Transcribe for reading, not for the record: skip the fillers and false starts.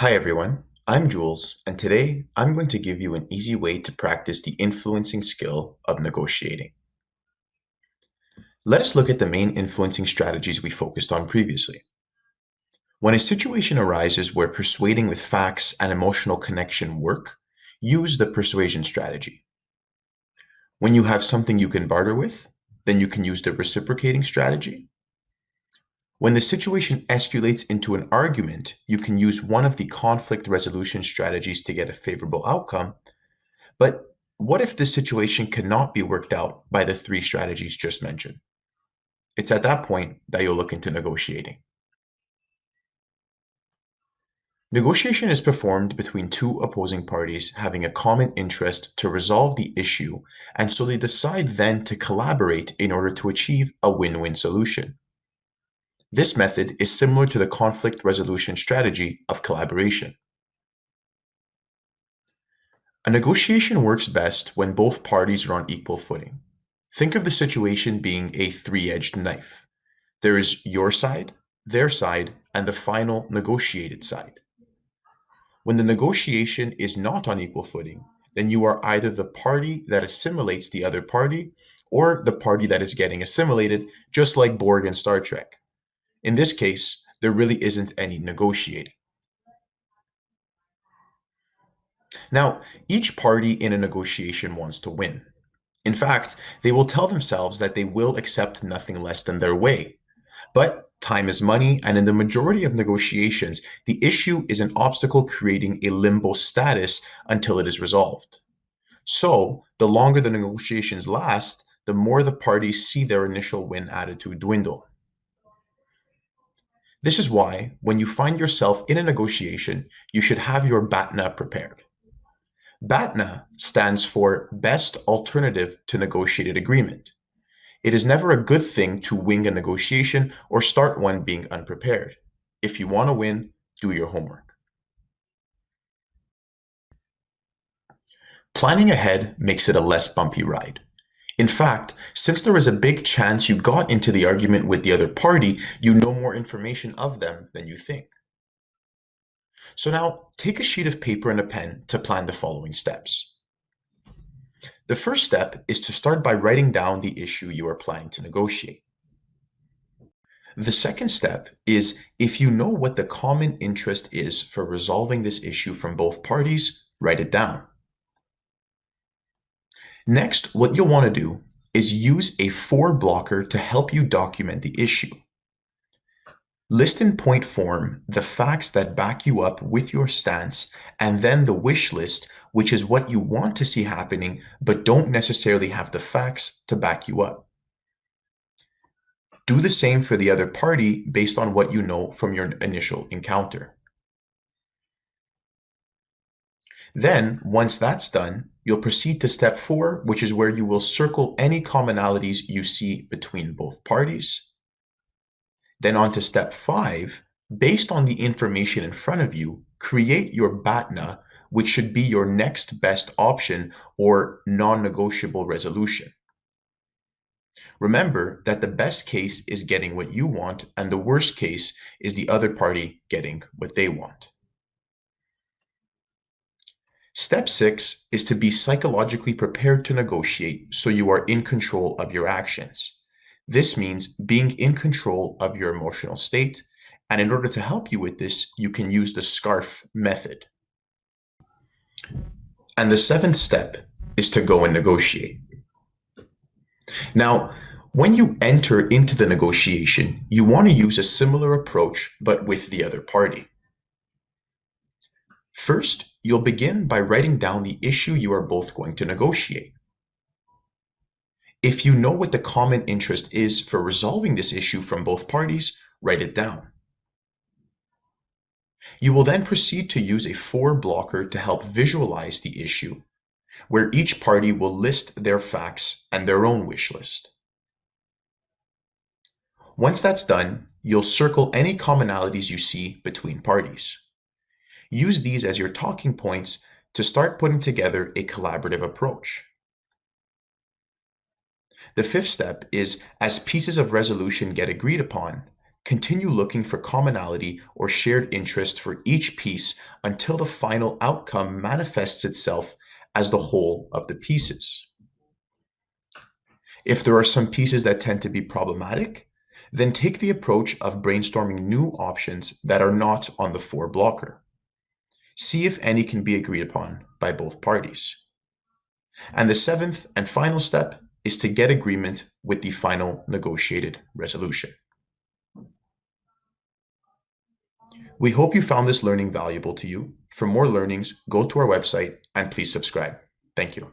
Hi everyone, I'm Jules, and today I'm going to give you an easy way to practice the influencing skill of negotiating. Let us look at the main influencing strategies we focused on previously. When a situation arises where persuading with facts and emotional connection work, use the persuasion strategy. When you have something you can barter with, then you can use the reciprocating strategy. When the situation escalates into an argument, you can use one of the conflict resolution strategies to get a favorable outcome. But what if this situation cannot be worked out by the three strategies just mentioned? It's at that point that you'll look into negotiating. Negotiation is performed between two opposing parties having a common interest to resolve the issue, and so they decide then to collaborate in order to achieve a win-win solution. This method is similar to the conflict resolution strategy of collaboration. A negotiation works best when both parties are on equal footing. Think of the situation being a three-edged knife. There is your side, their side, and the final negotiated side. When the negotiation is not on equal footing, then you are either the party that assimilates the other party or the party that is getting assimilated, just like Borg and Star Trek. In this case, there really isn't any negotiating. Now, each party in a negotiation wants to win. In fact, they will tell themselves that they will accept nothing less than their way. But time is money, and in the majority of negotiations, the issue is an obstacle creating a limbo status until it is resolved. So, the longer the negotiations last, the more the parties see their initial win attitude dwindle. This is why, when you find yourself in a negotiation, you should have your BATNA prepared. BATNA stands for Best Alternative to Negotiated Agreement. It is never a good thing to wing a negotiation or start one being unprepared. If you want to win, do your homework. Planning ahead makes it a less bumpy ride. In fact, since there is a big chance you got into the argument with the other party, you know more information of them than you think. So now, take a sheet of paper and a pen to plan the following steps. The first step is to start by writing down the issue you are planning to negotiate. The second step is, if you know what the common interest is for resolving this issue from both parties, write it down. Next, what you'll want to do is use a for blocker to help you document the issue. List in point form the facts that back you up with your stance, and then the wish list, which is what you want to see happening but don't necessarily have the facts to back you up. Do the same for the other party based on what you know from your initial encounter. Then, once that's done, you'll proceed to step 4, which is where you will circle any commonalities you see between both parties. Then on to step 5, based on the information in front of you, create your BATNA, which should be your next best option or non-negotiable resolution. Remember that the best case is getting what you want, and the worst case is the other party getting what they want. Step 6 is to be psychologically prepared to negotiate so you are in control of your actions. This means being in control of your emotional state, and in order to help you with this, you can use the SCARF method. And the 7th step is to go and negotiate. Now, when you enter into the negotiation, you want to use a similar approach, but with the other party. First, you'll begin by writing down the issue you are both going to negotiate. If you know what the common interest is for resolving this issue from both parties, write it down. You will then proceed to use a for blocker to help visualize the issue, where each party will list their facts and their own wish list. Once that's done, you'll circle any commonalities you see between parties. Use these as your talking points to start putting together a collaborative approach. The 5th step is, as pieces of resolution get agreed upon, Continue looking for commonality or shared interest for each piece until the final outcome manifests itself as the whole of the pieces. If there are some pieces that tend to be problematic, then take the approach of brainstorming new options that are not on the four blocker. See if any can be agreed upon by both parties. And the seventh and final step is to get agreement with the final negotiated resolution. We hope you found this learning valuable to you. For more learnings, go to our website and please subscribe. Thank you.